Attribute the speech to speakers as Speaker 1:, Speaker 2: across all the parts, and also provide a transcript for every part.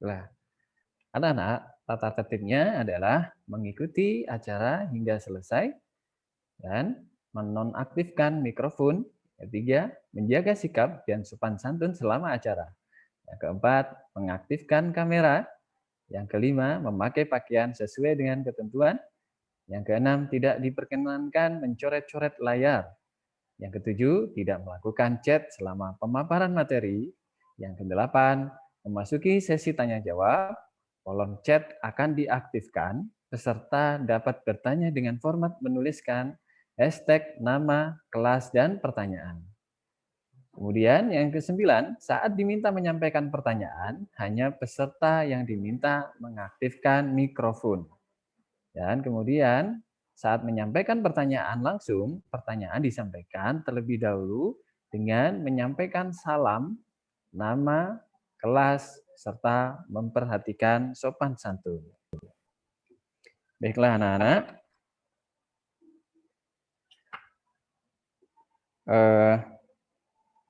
Speaker 1: Nah, anak-anak, tata tertibnya adalah mengikuti acara hingga selesai dan menonaktifkan mikrofon. Ketiga, menjaga sikap dan sopan santun selama acara. Yang keempat, mengaktifkan kamera. Yang kelima, memakai pakaian sesuai dengan ketentuan. Yang keenam, tidak diperkenankan mencoret-coret layar. Yang ketujuh, tidak melakukan chat selama pemaparan materi. Yang kedelapan, memasuki sesi tanya jawab. Kolom chat akan diaktifkan. Peserta dapat bertanya dengan format menuliskan hashtag nama, kelas, dan pertanyaan. Kemudian yang kesembilan, saat diminta menyampaikan pertanyaan, hanya peserta yang diminta mengaktifkan mikrofon. Dan kemudian saat menyampaikan pertanyaan langsung, pertanyaan disampaikan terlebih dahulu dengan menyampaikan salam, nama, kelas, serta memperhatikan sopan santun. Baiklah anak-anak,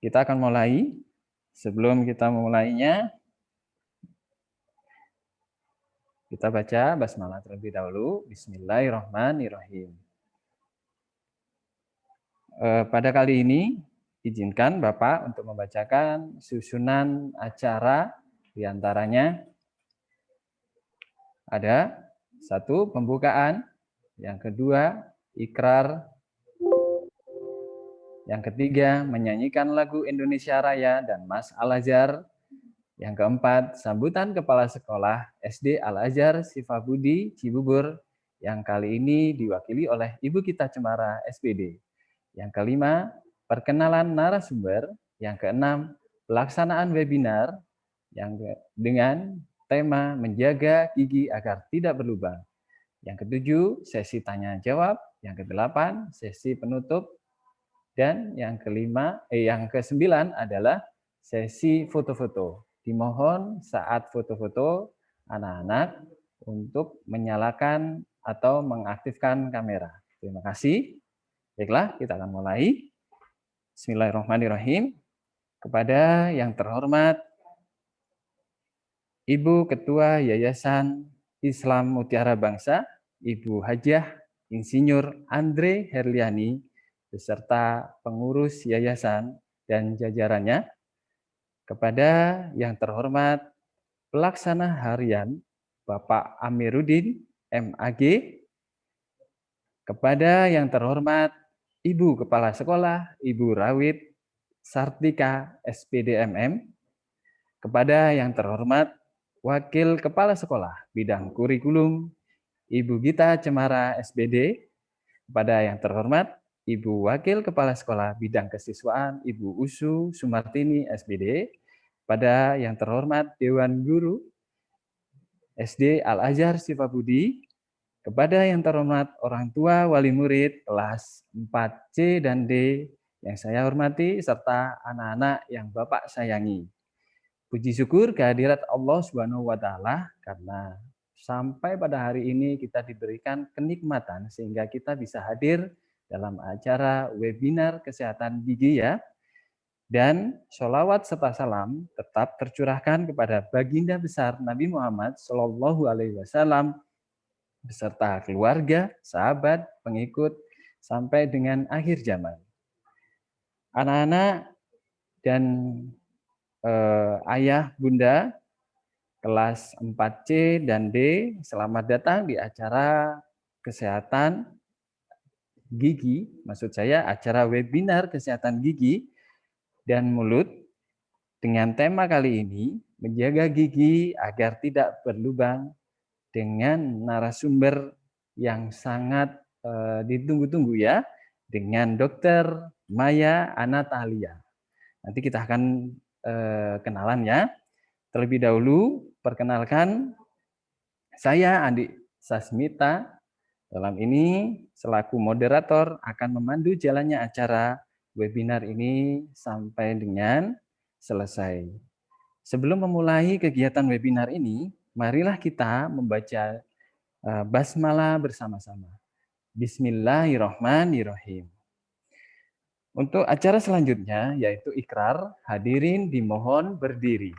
Speaker 1: kita akan mulai. Sebelum kita memulainya, kita baca basmalah terlebih dahulu. Bismillahirrahmanirrahim. Pada kali ini, izinkan Bapak untuk membacakan susunan acara, diantaranya ada 1. Pembukaan, yang kedua ikrar, yang ketiga menyanyikan lagu Indonesia Raya dan Mas Al-Azhar, yang keempat sambutan Kepala Sekolah SD Al-Azhar Sifabudi Cibubur yang kali ini diwakili oleh Ibu kita Cemara SPD. Yang kelima, perkenalan narasumber. Yang keenam, pelaksanaan webinar yang dengan tema menjaga gigi agar tidak berlubang. Yang ketujuh, sesi tanya jawab. Yang kedelapan, sesi penutup. Dan yang kesembilan adalah sesi foto-foto. Dimohon saat foto-foto anak-anak untuk menyalakan atau mengaktifkan kamera. Terima kasih. Baiklah, kita akan mulai. Bismillahirrahmanirrahim. Kepada yang terhormat Ibu Ketua Yayasan Islam Mutiara Bangsa, Ibu Hajah Insinyur Andre Herliani, beserta pengurus yayasan dan jajarannya. Kepada yang terhormat Pelaksana Harian Bapak Amiruddin MAG, kepada yang terhormat Ibu Kepala Sekolah Ibu Rawit Sartika SPDMM, kepada yang terhormat Wakil Kepala Sekolah Bidang Kurikulum Ibu Gita Cemara SPD, kepada yang terhormat Ibu Wakil Kepala Sekolah Bidang Kesiswaan Ibu Usu Sumartini SPD, pada yang terhormat Dewan Guru SD Al-Azhar Sifabudi, kepada yang terhormat orang tua wali murid kelas 4C dan D yang saya hormati, serta anak-anak yang Bapak sayangi. Puji syukur kehadirat Allah Subhanahu wa Ta'ala karena sampai pada hari ini kita diberikan kenikmatan sehingga kita bisa hadir dalam acara webinar kesehatan gigi ya. Dan sholawat serta salam tetap tercurahkan kepada baginda besar Nabi Muhammad Shallallahu Alaihi Wasallam beserta keluarga, sahabat, pengikut sampai dengan akhir zaman. Anak-anak dan ayah, bunda, kelas 4C dan D, selamat datang di acara kesehatan gigi, maksud saya acara webinar kesehatan gigi dan mulut dengan tema kali ini, menjaga gigi agar tidak berlubang, dengan narasumber yang sangat ditunggu-tunggu ya, dengan Dr. Maya Anatalia. Nanti kita akan kenalan ya. Terlebih dahulu, perkenalkan saya Andi Sasmita. Dalam ini, selaku moderator akan memandu jalannya acara webinar ini sampai dengan selesai. Sebelum memulai kegiatan webinar ini, marilah kita membaca basmalah bersama-sama. Bismillahirrahmanirrahim. Untuk acara selanjutnya, yaitu ikrar, hadirin dimohon berdiri.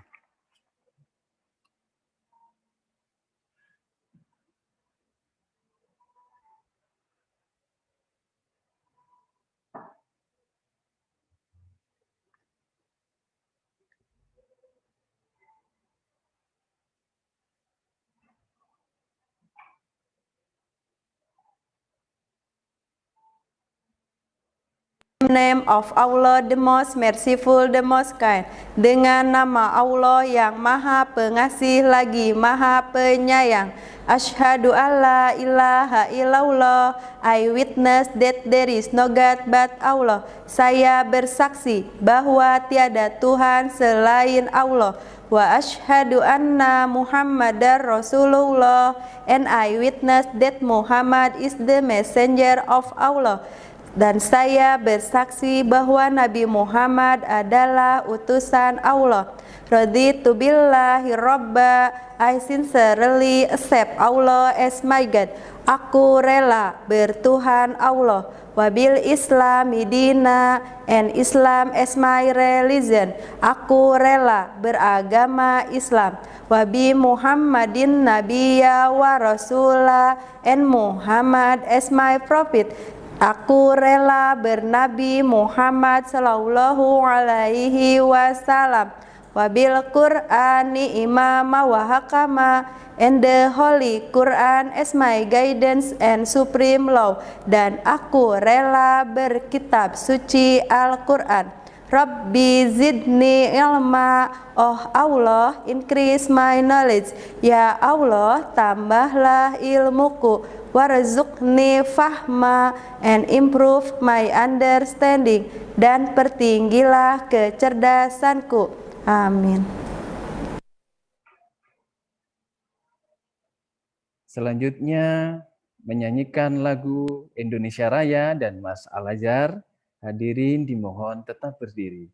Speaker 2: Name of Allah, the most merciful, the most kind. Dengan nama Allah yang maha pengasih lagi maha penyayang. Asyhadu alla ilaha illallah. I witness that there is no God but Allah. Saya bersaksi bahwa tiada Tuhan selain Allah. Wa asyhadu anna Muhammadar Rasulullah. And I witness that Muhammad is the messenger of Allah. Dan saya bersaksi bahwa Nabi Muhammad adalah utusan Allah. Raditu billahi robba. I sincerely accept Allah as my God. Aku rela bertuhan Allah. Wabil Islami dina, and Islam as my religion. Aku rela beragama Islam. Wabi Muhammadin nabiyya wa rasulah, and Muhammad as my prophet. Aku rela bernabi Muhammad sallallahu alaihi wasallam. Wabil Qur'ani imama wa hakama, and the Holy Quran as my guidance and supreme law. Dan aku rela berkitab suci Al-Quran. Rabbi zidni ilma. Oh Allah, increase my knowledge. Ya Allah, tambahlah ilmuku. Warzuqni fahma, and improve my understanding. Dan pertinggilah kecerdasanku. Amin.
Speaker 1: Selanjutnya menyanyikan lagu Indonesia Raya dan Mas Al-Azhar. Hadirin dimohon tetap berdiri.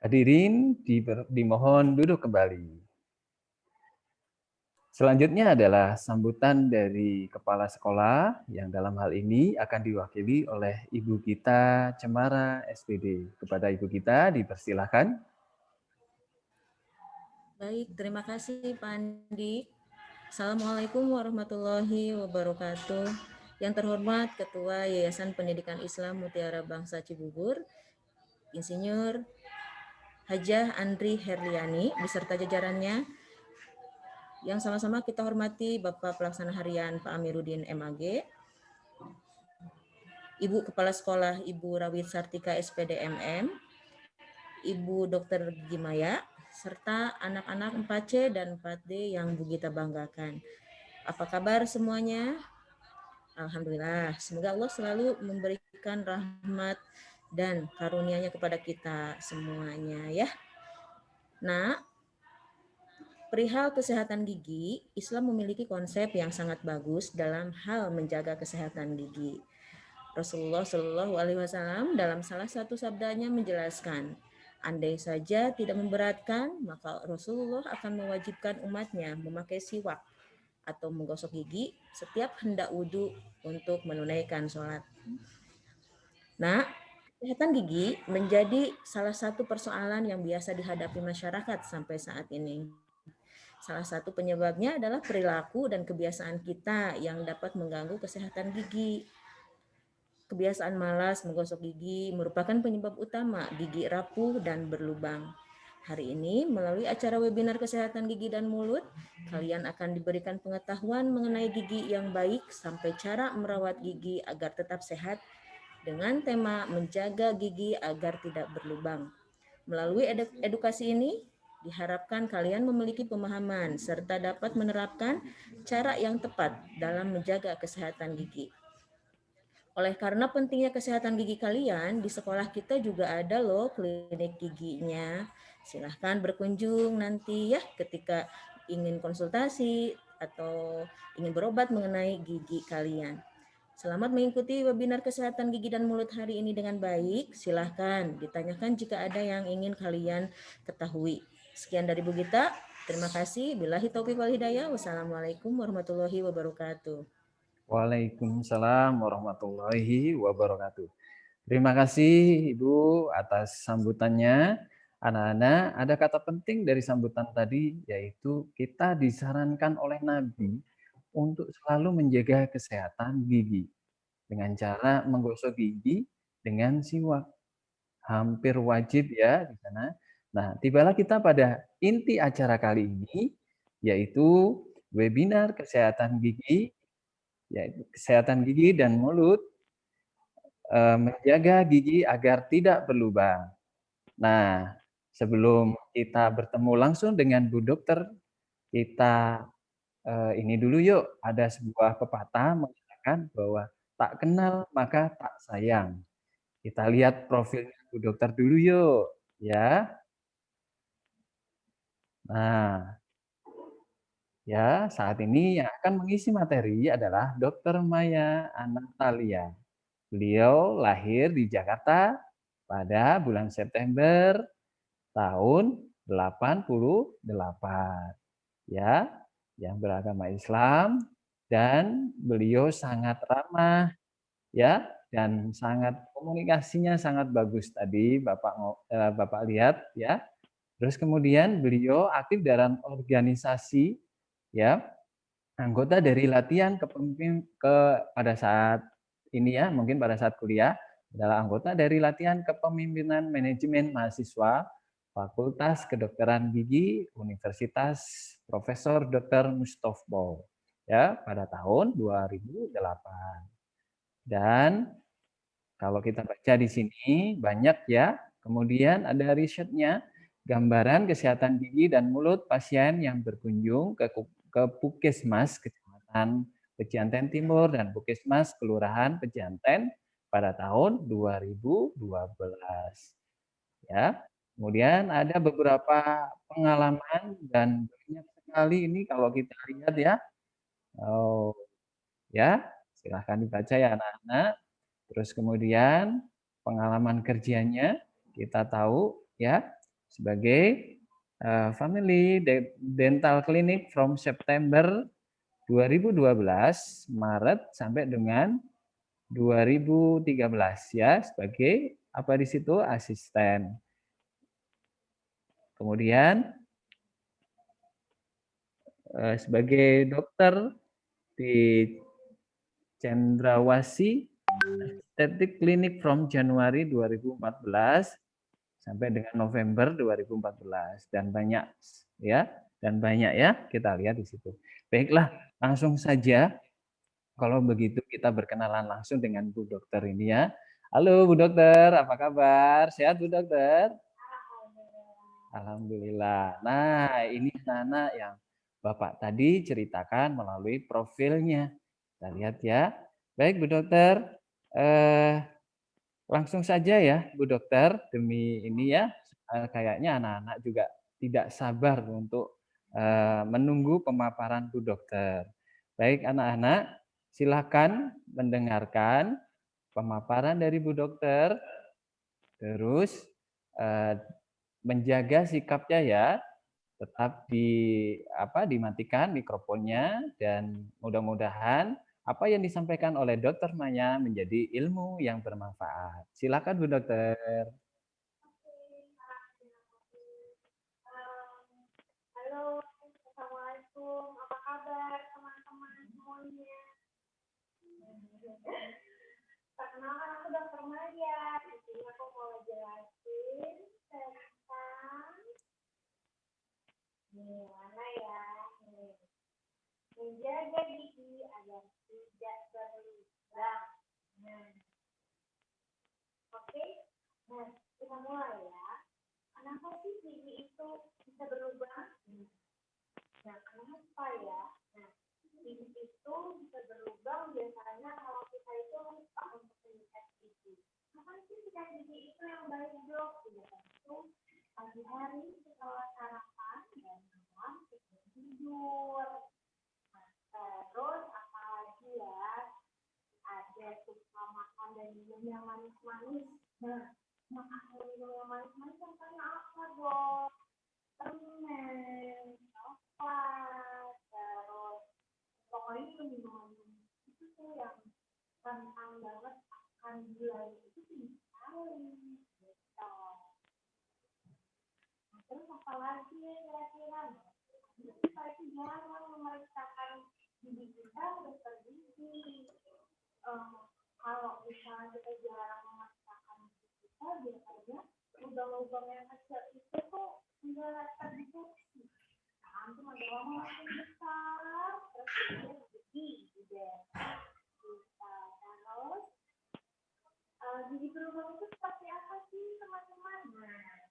Speaker 1: Hadirin dimohon duduk kembali. Selanjutnya adalah sambutan dari kepala sekolah yang dalam hal ini akan diwakili oleh Ibu Gita Cemara SPD. Kepada Ibu Gita dipersilahkan.
Speaker 3: Baik, terima kasih Pak Andi. Assalamualaikum warahmatullahi wabarakatuh. Yang terhormat Ketua Yayasan Pendidikan Islam Mutiara Bangsa Cibubur, Insinyur Hajah Andri Herliani beserta jajarannya. Yang sama-sama kita hormati Bapak Pelaksana Harian Pak Amiruddin MAG, Ibu Kepala Sekolah Ibu Rawit Sartika SPD MM, Ibu Dr. Gimaya, serta anak-anak 4C dan 4D yang Bu Gita banggakan. Apa kabar semuanya? Alhamdulillah, semoga Allah selalu memberikan rahmat dan karunia-Nya kepada kita semuanya ya. Nah, perihal kesehatan gigi, Islam memiliki konsep yang sangat bagus dalam hal menjaga kesehatan gigi. Rasulullah Shallallahu Alaihi Wasallam dalam salah satu sabdanya menjelaskan, andai saja tidak memberatkan, maka Rasulullah akan mewajibkan umatnya memakai siwak atau menggosok gigi setiap hendak wudhu untuk menunaikan sholat. Nah, kesehatan gigi menjadi salah satu persoalan yang biasa dihadapi masyarakat sampai saat ini. Salah satu penyebabnya adalah perilaku dan kebiasaan kita yang dapat mengganggu kesehatan gigi. Kebiasaan malas menggosok gigi merupakan penyebab utama gigi rapuh dan berlubang. Hari ini, melalui acara webinar kesehatan gigi dan mulut, kalian akan diberikan pengetahuan mengenai gigi yang baik sampai cara merawat gigi agar tetap sehat dengan tema menjaga gigi agar tidak berlubang. Melalui edukasi ini, diharapkan kalian memiliki pemahaman serta dapat menerapkan cara yang tepat dalam menjaga kesehatan gigi. Oleh karena pentingnya kesehatan gigi kalian, di sekolah kita juga ada loh klinik giginya. Silahkan berkunjung nanti ya ketika ingin konsultasi atau ingin berobat mengenai gigi kalian. Selamat mengikuti webinar kesehatan gigi dan mulut hari ini dengan baik. Silahkan ditanyakan jika ada yang ingin kalian ketahui. Sekian dari Bu Gita. Terima kasih. Billahi taufiq wal hidayah. Wassalamualaikum warahmatullahi wabarakatuh.
Speaker 1: Waalaikumsalam warahmatullahi wabarakatuh. Terima kasih Ibu atas sambutannya. Anak-anak, ada kata penting dari sambutan tadi, yaitu kita disarankan oleh Nabi untuk selalu menjaga kesehatan gigi dengan cara menggosok gigi dengan siwak. Hampir wajib ya di sana. Nah, tibalah kita pada inti acara kali ini, yaitu webinar kesehatan gigi, yaitu kesehatan gigi dan mulut, menjaga gigi agar tidak berlubang. Nah, sebelum kita bertemu langsung dengan Bu Dokter, kita ini dulu yuk, ada sebuah pepatah mengatakan bahwa tak kenal maka tak sayang. Kita lihat profilnya Bu Dokter dulu yuk, ya. Nah, ya saat ini yang akan mengisi materi adalah Dokter Maya Anatalia. Beliau lahir di Jakarta pada bulan September tahun 88, ya, yang beragama Islam, dan beliau sangat ramah, ya, dan sangat komunikasinya sangat bagus tadi Bapak lihat, ya. Terus kemudian beliau aktif dalam organisasi, ya, anggota dari latihan pada saat ini ya, mungkin pada saat kuliah adalah anggota dari latihan kepemimpinan manajemen mahasiswa Fakultas Kedokteran Gigi Universitas Profesor Dr. Mustofbo ya pada tahun 2008. Dan kalau kita baca di sini banyak ya. Kemudian ada risetnya, gambaran kesehatan gigi dan mulut pasien yang berkunjung ke Puskesmas Kecamatan Pejanten Timur dan Puskesmas Kelurahan Pejanten pada tahun 2012. Ya. Kemudian ada beberapa pengalaman dan banyak sekali ini kalau kita lihat ya. Oh, ya, silahkan dibaca ya anak-anak. Terus kemudian pengalaman kerjanya kita tahu ya, sebagai Family Dental Clinic from September 2012 Maret sampai dengan 2013 ya, sebagai apa di situ, asisten. Kemudian sebagai dokter di Cendrawasih Aesthetic Clinic from Januari 2014 sampai dengan November 2014, dan banyak ya kita lihat di situ. Baiklah, langsung saja kalau begitu kita berkenalan langsung dengan Bu Dokter ini ya. Halo Bu Dokter, apa kabar? Sehat Bu Dokter? Alhamdulillah. Nah, ini anak yang Bapak tadi ceritakan melalui profilnya. Kita lihat ya. Baik Bu Dokter, langsung saja ya Bu Dokter, demi ini ya, kayaknya anak-anak juga tidak sabar untuk menunggu pemaparan Bu Dokter. Baik anak-anak, silakan mendengarkan pemaparan dari Bu Dokter, terus menjaga sikapnya ya, tetap dimatikan mikrofonnya, dan mudah-mudahan apa yang disampaikan oleh Dokter Maya menjadi ilmu yang bermanfaat. Silakan Bu Dokter.
Speaker 4: Halo, Assalamualaikum. Apa kabar teman-teman semuanya? Perkenalkan, aku Dokter Maya. Di sini aku mau jelasin tentang gimana ya menjaga gigi agar tidak berlubang. Oke, nah kita mulai ya. Kenapa sih gigi itu bisa berlubang? Nah, kenapa ya? Nah, gigi itu bisa berlubang biasanya kalau kita itu lupa untuk menyikat gigi. Kapan sih sikat gigi itu yang baik dok? Biasanya itu pagi hari setelah sarapan dan malam sebelum tidur. Nah, terus apalagi ya? Ada suka makan dan minum yang manis-manis. Nah, makan dan minum yang manis-manis contohnya apa dok? Permen, coklat, terus pokoknya minuman itu tuh yang rentan banget akan gula itu tinggi sekali gitu. Nah, terus apa lagi ya kira-kira? Kita itu jarang memeriksakan gigi kita dokter gigi. Kalau misalnya kita jarang memeriksakan gigi kita, biasanya lubang-lubang yang kecil itu tuh nggak terdeteksi. Nanti makin makin besar, terus dia gigi deh. Terus gigi berlubang itu seperti apa sih teman-teman? Nah,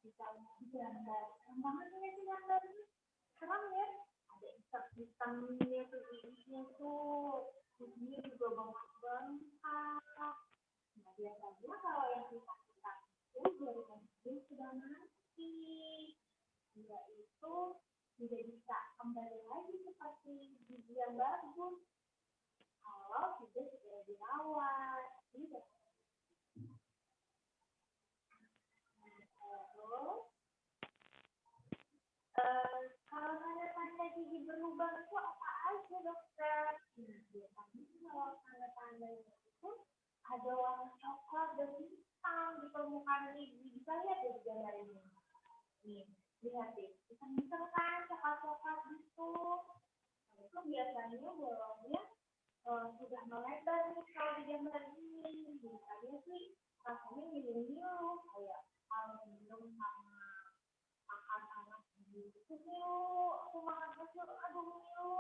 Speaker 4: bisa digambar. Gampang aja sih gambarnya. Serem ya? Ada hitam-hitamnya tuh giginya tuh. Giginya juga bengkak-bengkak. Nah, biasanya kalau yang hitam-hitam itu jaringan gigi sudah mati. Dia itu tidak bisa kembali lagi seperti gigi yang bagus kalau tidak segera dirawat. Tidak. Terus kalau tanda-tanda gigi berlubang itu apa aja dokter? Nah, biasanya kalau tanda-tanda itu ada warna coklat dan hitam di permukaan gigi. Bisa lihat ya di gambar ini. Nih, lihat deh, hitam-hitam kan, coklat-coklat gitu. Nah, itu biasanya bolongnya sudah melebar nih kalau di gambar ini. Biasanya sih rasanya ngilu-ngilu, kayak kalau minum sama makan anak gitu ngilu. Aku makan kecil, aduh ngilu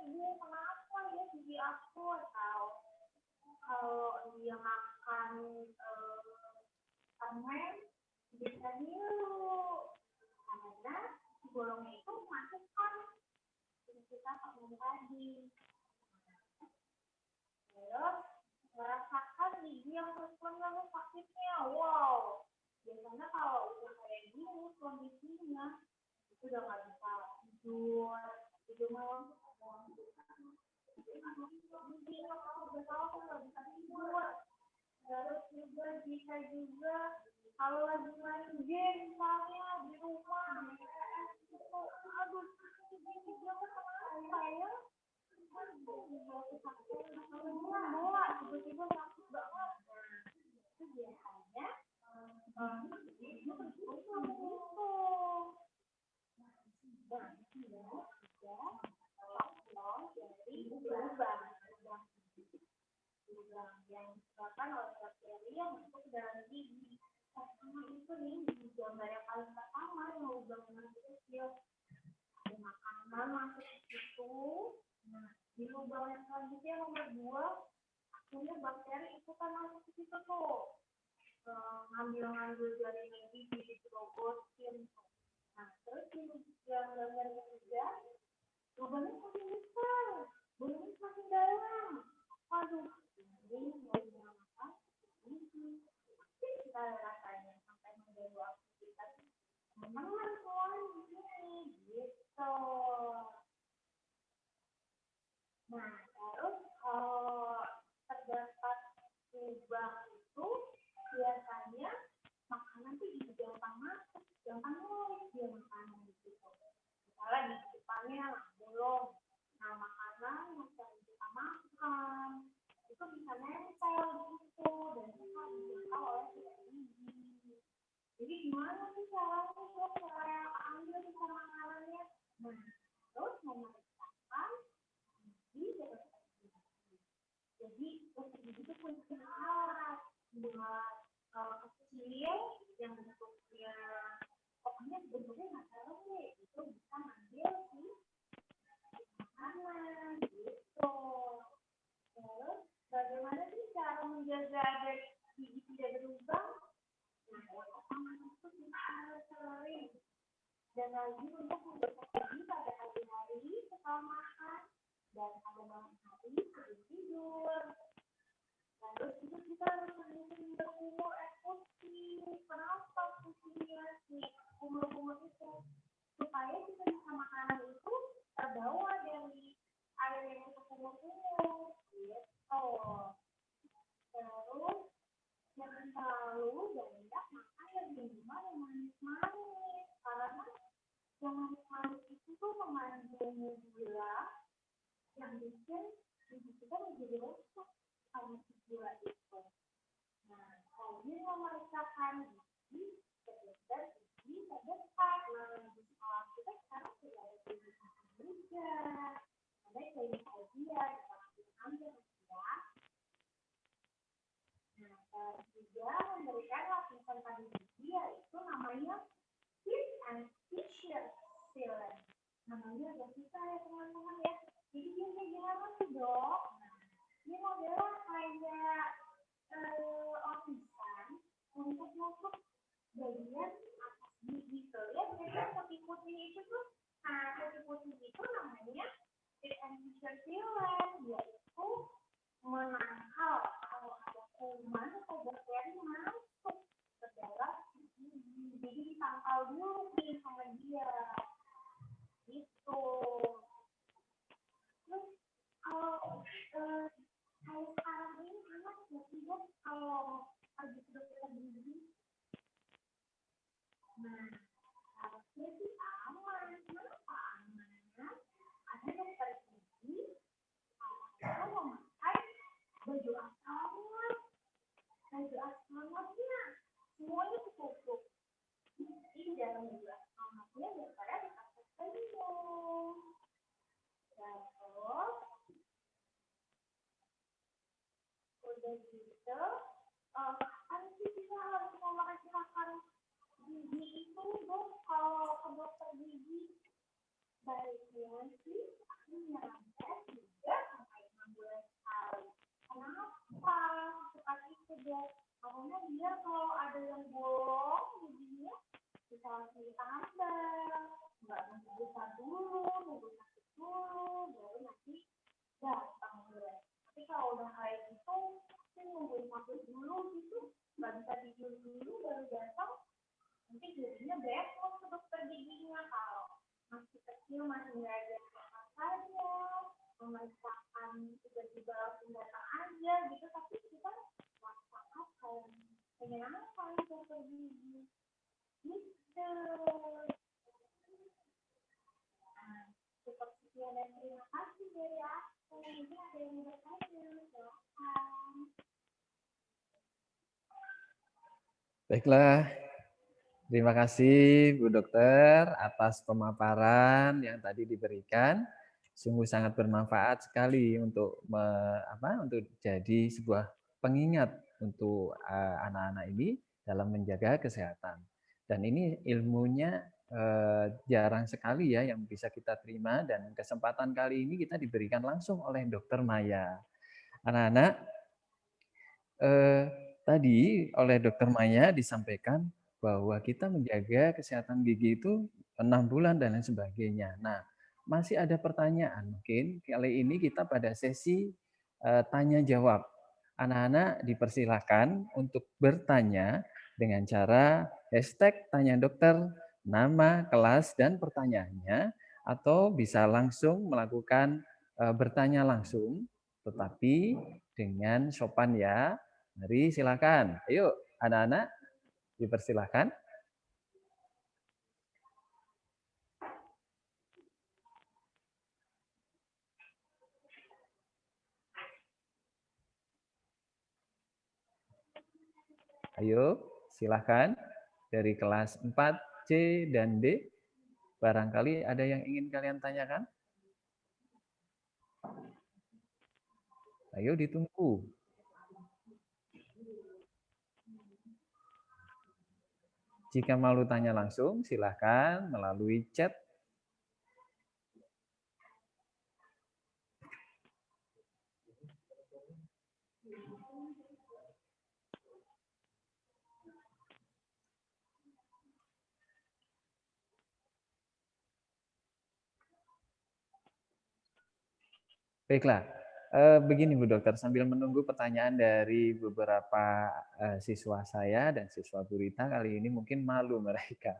Speaker 4: nih, kenapa ya gigi aku? Atau kalau dia makan permen, bisa ngilu. Karena bolongnya itu masuk kan kita pakai tadi. Terus merasakan gigi yang terus-menerus sakitnya. Wow, biasanya kalau udah kayak gini kondisinya itu udah nggak bisa tidur malam gigi kalau udah tahu nggak bisa tidur. Terus juga bisa juga kalau lagi main game misalnya di rumah itu aduh gigi aku kenapa ya bola tiba-tiba sakit banget itu biasanya itu gitu. Dan dia faktor dari lubang yang disebabkan oleh bakteri yang masuk ke dalam gigi. Sama itu nih di gambar yang paling pertama yang lubang masih kecil. Ada makanan masuk ke situ. Nah, di lubang yang selanjutnya nomor 2, akhirnya bakteri itu kan masuk ke situ tuh. Ngambil dari gigi dicerobotin. Nah, terus yang gambar ketiga, lubangnya makin besar, bolanya makin dalam. Waduh, ini mau apa? Ini kita rasanya sampai mengganggu aktivitas teman-teman semuanya di sini, gitu. Nah, terus terdapat lubang itu biasanya makanan tuh juga gampang masuk, gampang nulis dia makanan gitu. Misalnya di depannya bolong, nah makanan yang sering kita makan itu bisa nempel gitu dan bisa dijangkau oleh sidik gigi. Jadi gimana sih caranya supaya ambil bisa makanannya? Nah, terus memeriksakan gigi dan jadi dokter gigi itu punya alat buat kecil yang bentuknya pokoknya bentuknya nggak tahu deh itu bisa ngambil sih makanan gitu. Terus bagaimana sih cara menjaga agar gigi tidak berlubang? Nah, yang pertama itu kita harus sering dan lagi untuk membersihkan gigi pada hari-hari setelah makan dan pada malam hari sebelum tidur. Terus itu kita harus sering berkumur air putih. Kenapa putihnya sih kumur-kumur itu? Supaya kita bisa makanan itu terbawa dari air yang kita kumur-kumur. Gitu. Terus jangan terlalu banyak makan yang minuman yang manis-manis. Karena yang manis-manis itu tuh mengandung gula yang bikin gigi kita menjadi rusak karena gula itu. Nah, kalau ini memeriksakan gigi terdekat gigi terdekat, nah di sekolah kita sekarang sudah ada klinik juga, ada klinik aja di ambil ya. Nah, juga memberikan lapisan pada gigi yaitu namanya teeth and fissure sealant. Namanya agak susah ya teman-teman ya. Jadi dia kayak gimana sih dok? Ini modelnya kayak lapisan untuk nutup bagian atas gigi tuh ya. Biasanya putih-putih itu tuh, nah putih-putih itu namanya teeth and fissure sealant. Yaitu menangkal kalau ada kuman atau bakteri masuk ke dalam gigi. Jadi ditangkal dulu nih sama dia. Gitu. Terus kalau sekarang ini anak tidak kalau pergi ke dokter gigi, nah harusnya sih aman. Kenapa aman? Ada dokter gigi harusnya memakai baju astronot. Baju astronotnya semuanya tertutup. Ini dalam baju astronotnya daripada dikasih senyum. Terus udah gitu, kapan sih kita harus memeriksakan gigi itu dok? Kalau ke dokter gigi baiknya sih menyarankan juga sampai 6 bulan sekali. Kenapa suka itu dok? Karena biar kalau ada yang bolong giginya bisa langsung ditambal, nggak nunggu besar dulu, nunggu sakit dulu, baru nanti datang deh. Tapi kalau udah kayak gitu, sih nungguin sakit dulu gitu, nggak bisa tidur dulu baru datang, nanti jadinya bepos ke dokter giginya. Kalau masih kecil masih nggak ada Terima kasih dari aku. Ini ada yang bertanya. Silakan.
Speaker 1: Baiklah, terima kasih Bu Dokter atas pemaparan yang tadi diberikan. Sungguh sangat bermanfaat sekali untuk untuk jadi sebuah pengingat untuk anak-anak ini dalam menjaga kesehatan. Dan ini ilmunya jarang sekali ya yang bisa kita terima, dan kesempatan kali ini kita diberikan langsung oleh Dokter Maya. Anak-anak, tadi oleh Dokter Maya disampaikan bahwa kita menjaga kesehatan gigi itu 6 bulan dan lain sebagainya. Nah, masih ada pertanyaan mungkin kali ini kita pada sesi tanya jawab. Anak-anak dipersilahkan untuk bertanya dengan cara hashtag tanya dokter, nama, kelas, dan pertanyaannya, atau bisa langsung melakukan bertanya langsung, tetapi dengan sopan ya. Mari silakan. Ayo anak-anak dipersilahkan. Ayo silakan dari kelas 4C dan D. Barangkali ada yang ingin kalian tanyakan? Ayo ditunggu. Jika malu tanya langsung, silakan melalui chat. Baiklah, begini Bu Dokter, sambil menunggu pertanyaan dari beberapa siswa saya dan siswa Bu Rita, kali ini mungkin malu mereka.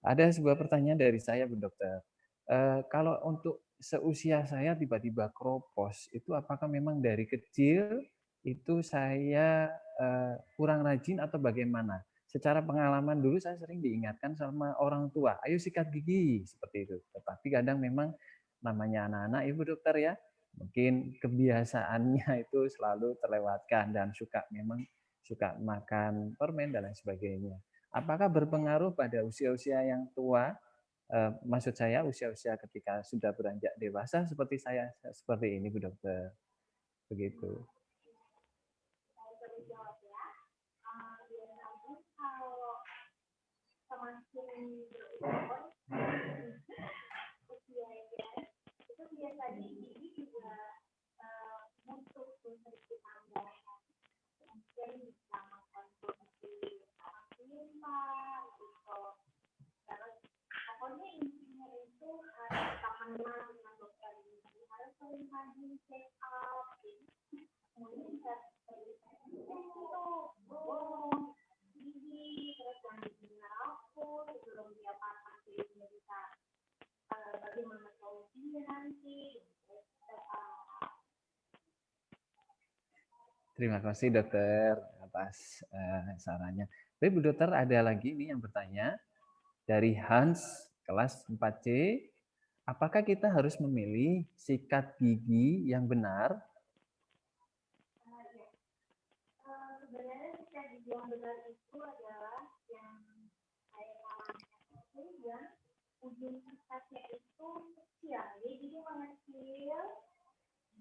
Speaker 1: Ada sebuah pertanyaan dari saya Bu Dokter. Kalau untuk seusia saya tiba-tiba kropos, itu apakah memang dari kecil itu saya kurang rajin atau bagaimana? Secara pengalaman dulu saya sering diingatkan sama orang tua, ayo sikat gigi, seperti itu. Tetapi kadang memang namanya anak-anak Ibu Dokter ya, mungkin kebiasaannya itu selalu terlewatkan dan memang suka makan permen dan lain sebagainya. Apakah berpengaruh pada usia-usia yang tua? Maksud saya usia-usia ketika sudah beranjak dewasa seperti saya seperti ini Bu Dokter. Begitu.
Speaker 4: Kalau semakin berumur, usia itu biasanya gigi juga butuh sedikit tambahan. Mungkin bisa mengkonsumsi limpa gitu. Terus pokoknya intinya itu harus temenan dengan dokter gigi, harus sering rajin check up. Kemudian bisa gigi, terus mandi rapuh sebelum dia patah, jadi dia bisa bagaimana solusinya nanti.
Speaker 1: Terima kasih Dokter atas sarannya. Tapi Bu Dokter ada lagi nih yang bertanya dari Hans kelas 4C. Apakah kita harus memilih sikat gigi yang benar?
Speaker 4: Sebenarnya sikat gigi yang benar itu adalah yang saya sarankan, sehingga ujung sikatnya itu kecil, jadi mengecil,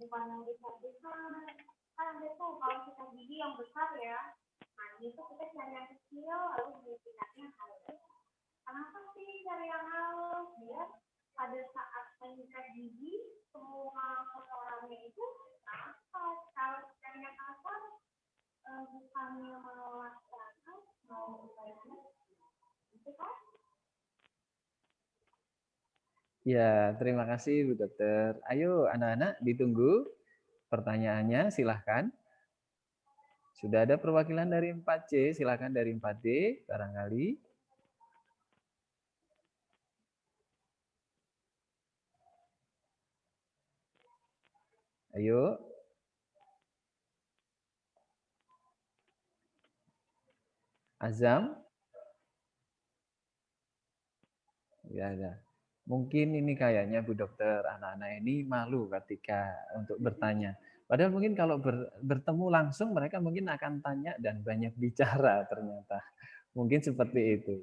Speaker 4: bukan yang besar-besar. Kan ada tuh kalau sikat gigi yang besar ya, nah itu kita cari yang kecil lalu beli sikatnya halus. Kenapa sih cari yang halus? Biar pada saat menyikat gigi semua kotorannya itu nafas. Kalau cari yang kasar bukannya melelahkan, mau banyak itu kan.
Speaker 1: Ya, terima kasih Bu Dokter. Ayo anak-anak ditunggu pertanyaannya, silahkan. Sudah ada perwakilan dari 4C, silahkan dari 4D barangkali. Ayo. Azam. Ya ada. Mungkin ini kayaknya Bu Dokter, anak-anak ini malu ketika untuk bertanya. Padahal mungkin kalau bertemu langsung mereka mungkin akan tanya dan banyak bicara ternyata. Mungkin seperti itu.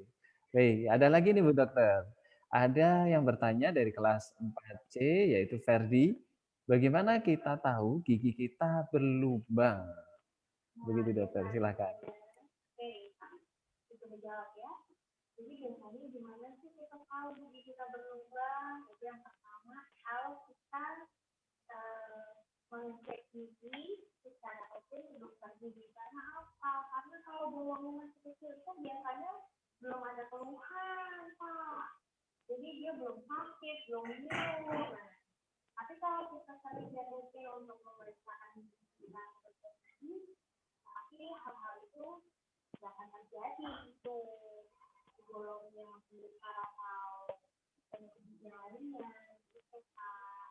Speaker 1: Baik, ada lagi nih Bu Dokter. Ada yang bertanya dari kelas 4C yaitu Ferdi. Bagaimana kita tahu gigi kita berlubang? Begitu Dokter, silakan.
Speaker 4: Oke, itu menjawab ya. Jadi biasanya gimana sih kita tahu gigi kita berlubang? Itu yang pertama, kalau kita mengecek gigi secara rutin di dokter gigi. Karena apa? Karena kalau bolongnya masih kecil itu biasanya belum ada keluhan, Pak. Jadi dia belum sakit, belum nyeri. Tapi kalau kita sering dan rutin untuk memeriksakan gigi kita tapi hal-hal itu tidak akan terjadi itu bolongnya masih besar atau penyakit yang lainnya gitu Pak.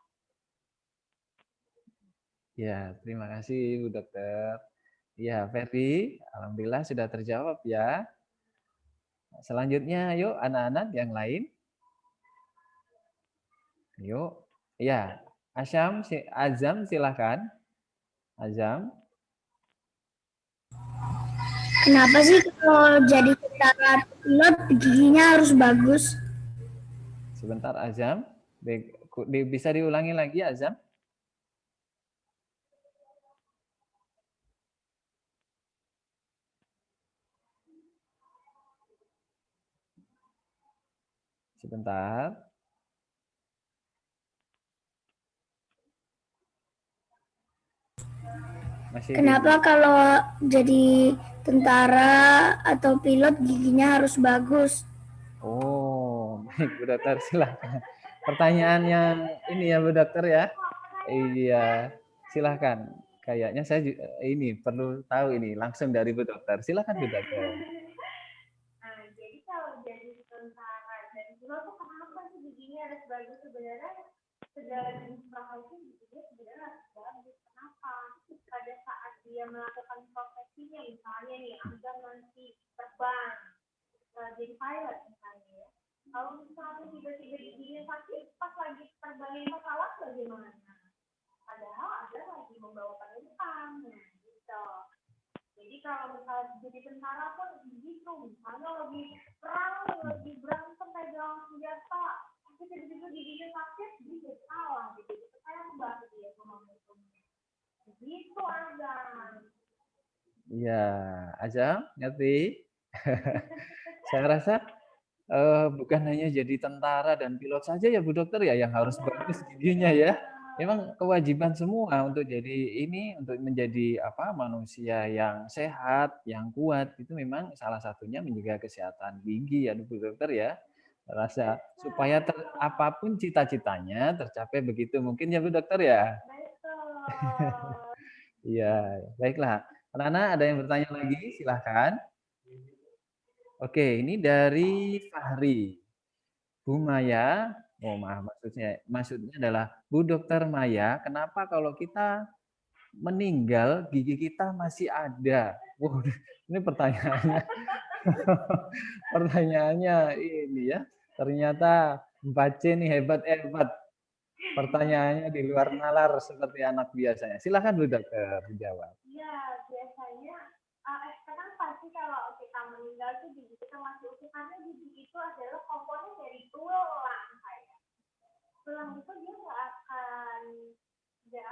Speaker 1: Ya, terima kasih Bu Dokter. Ya, Ferdi, alhamdulillah sudah terjawab ya. Selanjutnya, yuk anak-anak yang lain. Yuk. Ya, Azam silahkan. Azam.
Speaker 5: Kenapa sih kalau jadi tentara pilot giginya harus bagus?
Speaker 1: Sebentar Azam. Bisa diulangi lagi Azam? Sebentar.
Speaker 5: Kenapa kalau jadi tentara atau pilot giginya harus bagus?
Speaker 1: Oh, baik Bu Dokter, silahkan. Pertanyaannya ini ya Bu Dokter ya. Iya, silahkan. Kayaknya saya ini perlu tahu ini langsung dari Bu Dokter. Silahkan Bu Dokter.
Speaker 4: Nah, jadi kalau jadi tentara dan pilot tuh kenapa sih giginya harus bagus sebenarnya? Segala jenis profesi giginya sebenarnya harus bagus. Kenapa? Pada saat dia melakukan profesinya, misalnya nih, Anda nanti terbang, jadi pilot misalnya ya. Kalau misalnya tiba-tiba giginya sakit, pas lagi terbangin pesawat bagaimana? Padahal ada lagi membawa penumpang, gitu. Jadi kalau misalnya jadi tentara pun begitu, misalnya lagi perang, lagi berantem pegang senjata, tapi tiba-tiba giginya sakit, dia jadi salah gitu. Saya membantu dia sama musuhnya. Begitu Azam.
Speaker 1: Iya, Azam, ngerti? Saya rasa bukan hanya jadi tentara dan pilot saja ya Bu Dokter ya yang harus bagus giginya ya. Memang kewajiban semua untuk jadi ini untuk menjadi manusia yang sehat, yang kuat itu memang salah satunya menjaga kesehatan gigi ya Bu Dokter ya. Rasa supaya apapun cita-citanya tercapai begitu mungkin ya Bu Dokter ya. Iya, baiklah. Anak-anak ada yang bertanya lagi? Silahkan. Oke, ini dari Fahri. Bu Maya, oh maaf maksudnya adalah Bu Dokter Maya, kenapa kalau kita meninggal gigi kita masih ada? Wow, ini pertanyaannya. Pertanyaannya ini ya. Ternyata Mbak C ini hebat-hebat. Pertanyaannya di luar nalar seperti anak biasanya. Silakan Bu Dokter dijawab.
Speaker 4: Iya, biasanya kenapa sih kalau kita meninggal tuh gigi kita masih utuh? Karena gigi itu adalah komponen dari tulang kayak. Tulang itu dia nggak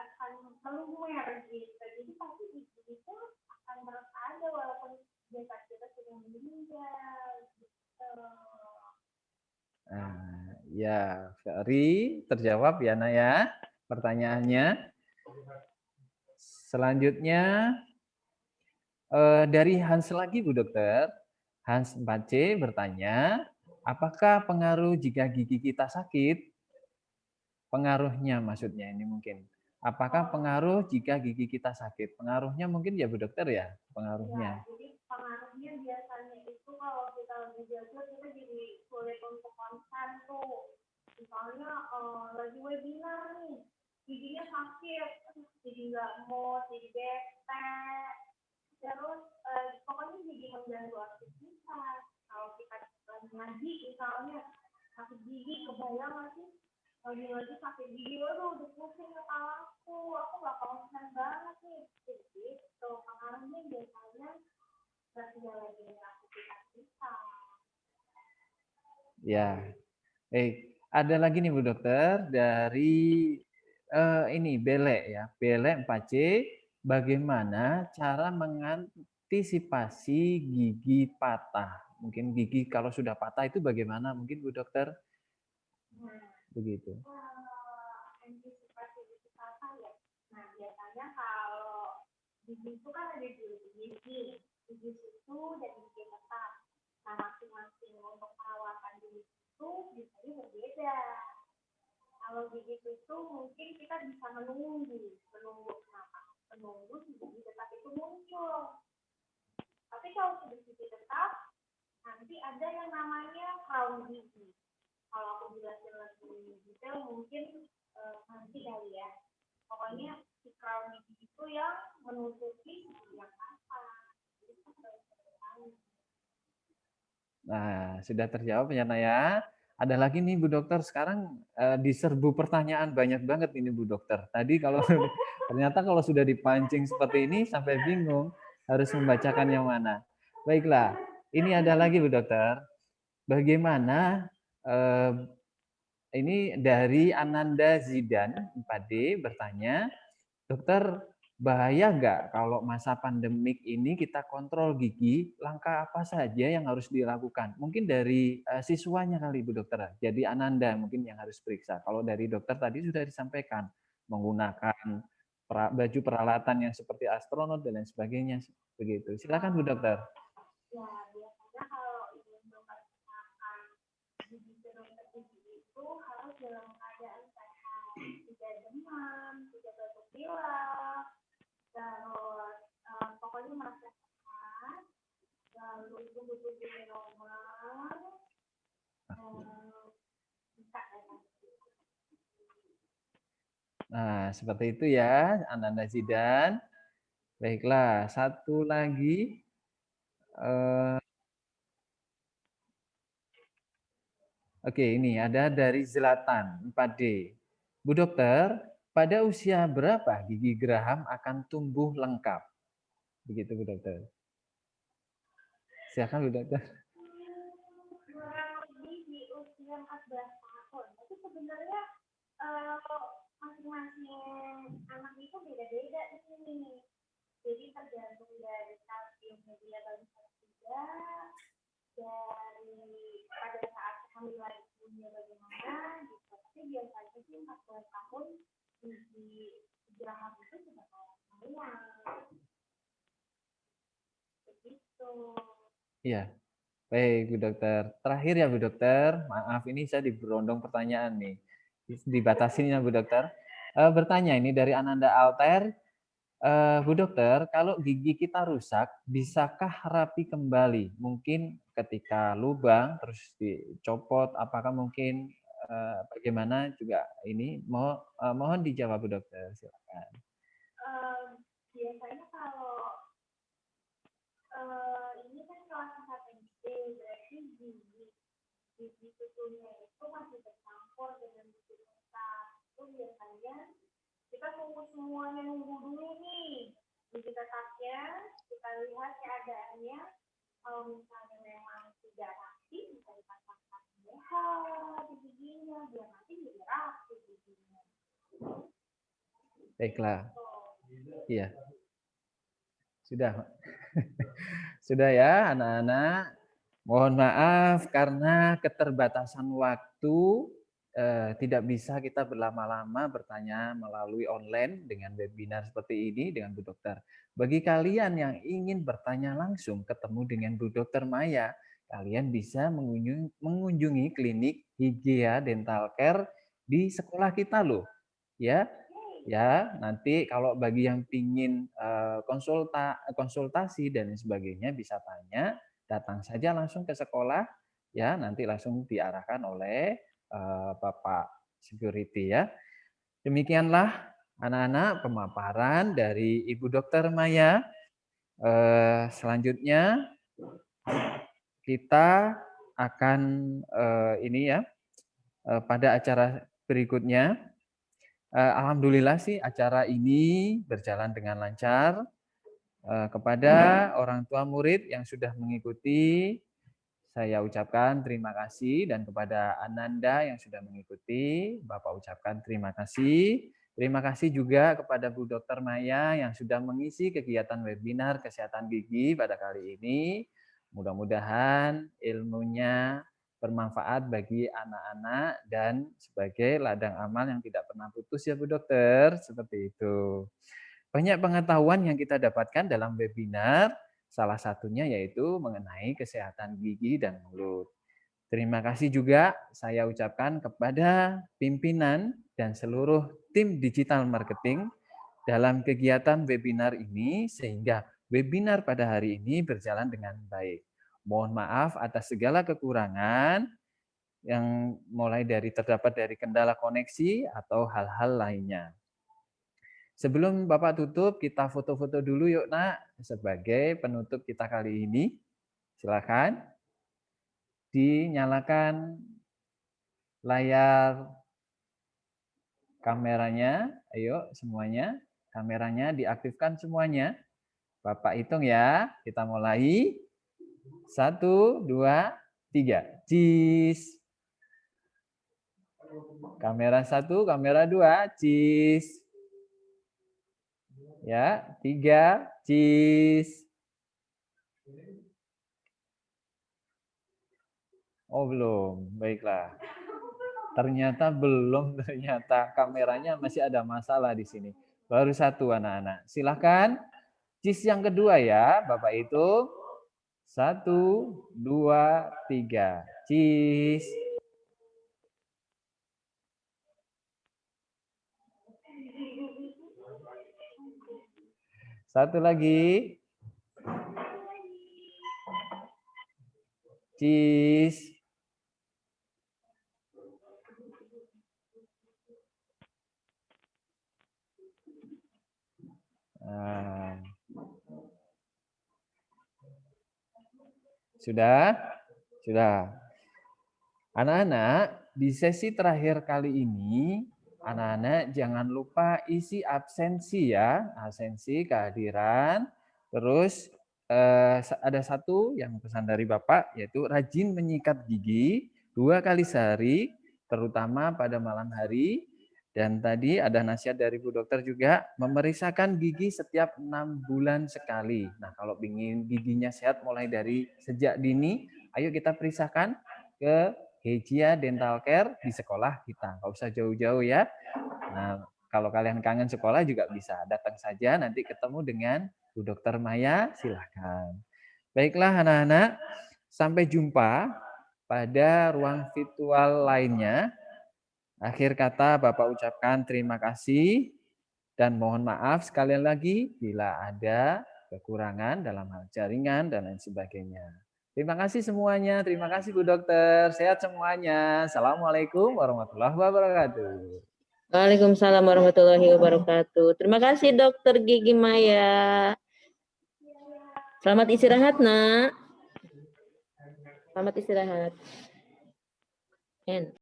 Speaker 4: akan melumer gitu. Jadi pasti gigi itu akan terus ada walaupun kita sudah meninggal. Gitu.
Speaker 1: Ya, Ferry terjawab ya Naya pertanyaannya. Selanjutnya dari Hans lagi Bu Dokter. Hans 4C bertanya, apakah pengaruh jika gigi kita sakit? Pengaruhnya maksudnya ini mungkin. Apakah pengaruh jika gigi kita sakit? Pengaruhnya mungkin ya Bu Dokter ya, pengaruhnya.
Speaker 4: Ya, jadi pengaruhnya biasanya itu kalau kita lagi belajar kita jadi sulit untuk konsen tuh. Misalnya lagi webinar nih, giginya sakit, jadi nggak mood, jadi bete, terus pokoknya jadi mengganggu aktivitas. Kalau kita lagi ngaji misalnya, sakit gigi, kebayang nggak sih? Lagi sakit gigi, waduh udah pusing kepalaku, aku gak konsen banget nih. Gitu, pengaruhnya biasanya gak lagi aktivitas kita.
Speaker 1: Ya, ada lagi nih Bu Dokter dari ini Belek ya, Belek 4C. Bagaimana cara mengantisipasi gigi patah? Mungkin gigi kalau sudah patah itu bagaimana? Mungkin Bu Dokter begitu.
Speaker 4: Antisipasi gigi patah ya. Nah biasanya kalau gigi itu kan ada dua gigi, gigi susu dan gigi tetap. Nah masing-masing untuk perawatan gigi itu biasanya berbeda. Kalau gigi susu mungkin kita bisa menunggu kenapa? Menunggu si gigi tetap itu muncul. Tapi kalau sudah gigi tetap, nanti ada yang namanya crown gigi. Kalau aku jelasin lebih detail mungkin nanti kali ya. Pokoknya si crown gigi itu yang menutupi yang apa.
Speaker 1: Nah, sudah terjawab ya Naya. Ada lagi nih Bu Dokter, sekarang diserbu pertanyaan banyak banget ini Bu Dokter. Tadi kalau ternyata kalau sudah dipancing seperti ini sampai bingung harus membacakan yang mana. Baiklah, ini ada lagi Bu Dokter. Bagaimana ini dari Ananda Zidan 4D bertanya, Dokter, bahaya nggak kalau masa pandemik ini kita kontrol gigi? Langkah apa saja yang harus dilakukan? Mungkin dari siswanya kali Bu Dokter. Jadi Ananda mungkin yang harus periksa. Kalau dari dokter tadi sudah disampaikan menggunakan baju peralatan yang seperti astronot dan lain sebagainya. Begitu. Silakan Bu Dokter.
Speaker 4: Ya, biasanya kalau ingin mempertahankan gigi itu harus dalam keadaan sehat, tidak demam, tidak batuk pilek, terus pokoknya merasa sehat, lalu tubuh-tubuhnya normal, bisa
Speaker 1: Nah, seperti itu ya, Ananda Zidan. Baiklah, satu lagi. Oke, ini ada dari Zlatan 4D. Bu Dokter, pada usia berapa gigi geraham akan tumbuh lengkap? Begitu Bu Dokter. Silakan Bu Dokter.
Speaker 4: kurang lebih di usia 14 tahun. Itu sebenarnya masing-masing anak itu beda-beda di sini. Jadi tergantung dari kalsiumnya dia bagus atau tidak, dari pada saat kehamilan ibunya bagaimana gitu. Tapi biasanya sih 14 tahun di geraham itu sudah lumayan. Begitu.
Speaker 1: Iya. Baik Bu Dokter. Terakhir ya Bu Dokter, maaf ini saya diberondong pertanyaan nih. Dibatasin ya Bu Dokter. Bertanya ini dari Ananda Alter. Bu Dokter, kalau gigi kita rusak, bisakah rapi kembali? Mungkin ketika lubang terus dicopot, apakah mungkin bagaimana juga ini? Mohon dijawab Bu Dokter, silakan.
Speaker 4: Biasanya kalau ini kan kelas 1 SD, berarti gigi susunya itu masih bercampur dengan gigi besar. Itu biasanya kita tunggu semuanya dulu nih. Gigi tetapnya kita lihat keadaannya. Kalau misalnya memang tidak rapi, bisa dipasangkan BH di giginya biar nanti jadi rapi giginya.
Speaker 1: Baiklah. Iya. Sudah. Sudah ya anak-anak. Mohon maaf karena keterbatasan waktu tidak bisa kita berlama-lama bertanya melalui online dengan webinar seperti ini dengan Bu Dokter. Bagi kalian yang ingin bertanya langsung ketemu dengan Bu Dokter Maya, kalian bisa mengunjungi klinik Hygieia Dental Care di sekolah kita loh. Ya, nanti kalau bagi yang ingin konsultasi dan sebagainya bisa tanya, datang saja langsung ke sekolah ya, nanti langsung diarahkan oleh Bapak security ya. Demikianlah anak-anak pemaparan dari Ibu Dokter Maya. Selanjutnya kita akan ini ya, pada acara berikutnya. Alhamdulillah sih acara ini berjalan dengan lancar. Kepada orang tua murid yang sudah mengikuti, saya ucapkan terima kasih, dan kepada Ananda yang sudah mengikuti, Bapak ucapkan terima kasih. Terima kasih juga kepada Bu Dr. Maya yang sudah mengisi kegiatan webinar kesehatan gigi pada kali ini. Mudah-mudahan ilmunya bermanfaat bagi anak-anak dan sebagai ladang amal yang tidak pernah putus ya Bu Dokter, seperti itu. Banyak pengetahuan yang kita dapatkan dalam webinar, salah satunya yaitu mengenai kesehatan gigi dan mulut. Terima kasih juga saya ucapkan kepada pimpinan dan seluruh tim digital marketing dalam kegiatan webinar ini, sehingga webinar pada hari ini berjalan dengan baik. Mohon maaf atas segala kekurangan yang mulai dari terdapat dari kendala koneksi atau hal-hal lainnya. Sebelum Bapak tutup, kita foto-foto dulu yuk Nak, sebagai penutup kita kali ini. Silakan dinyalakan layar kameranya. Ayo semuanya, kameranya diaktifkan semuanya. Bapak hitung ya, kita mulai. 1, 2, 3. Cheese. Kamera 1, kamera 2, cheese. Ya, 3, cheese. Oh belum, baiklah. Ternyata belum, ternyata kameranya masih ada masalah di sini. Baru 1 anak-anak. Silahkan, cheese yang kedua ya, Bapak itu. 1, 2, 3. Cheese. Satu lagi. Cheese. Nah. Sudah? Sudah. Anak-anak, di sesi terakhir kali ini, anak-anak jangan lupa isi absensi ya, absensi, kehadiran. Terus ada satu yang pesan dari Bapak, yaitu rajin menyikat gigi 2 kali sehari, terutama pada malam hari. Dan tadi ada nasihat dari Bu Dokter juga, memeriksakan gigi setiap 6 bulan sekali. Nah, kalau ingin giginya sehat mulai dari sejak dini, ayo kita periksakan ke Hejia Dental Care di sekolah kita. Nggak usah jauh-jauh ya. Nah, kalau kalian kangen sekolah juga bisa datang saja, nanti ketemu dengan Bu Dokter Maya, silahkan. Baiklah anak-anak, sampai jumpa pada ruang virtual lainnya. Akhir kata Bapak ucapkan terima kasih dan mohon maaf sekali lagi bila ada kekurangan dalam hal jaringan dan lain sebagainya. Terima kasih semuanya, terima kasih Bu Dokter, sehat semuanya. Assalamualaikum warahmatullahi wabarakatuh.
Speaker 3: Waalaikumsalam warahmatullahi wabarakatuh. Terima kasih Dokter Gigi Maya. Selamat istirahat, Nak. Selamat istirahat.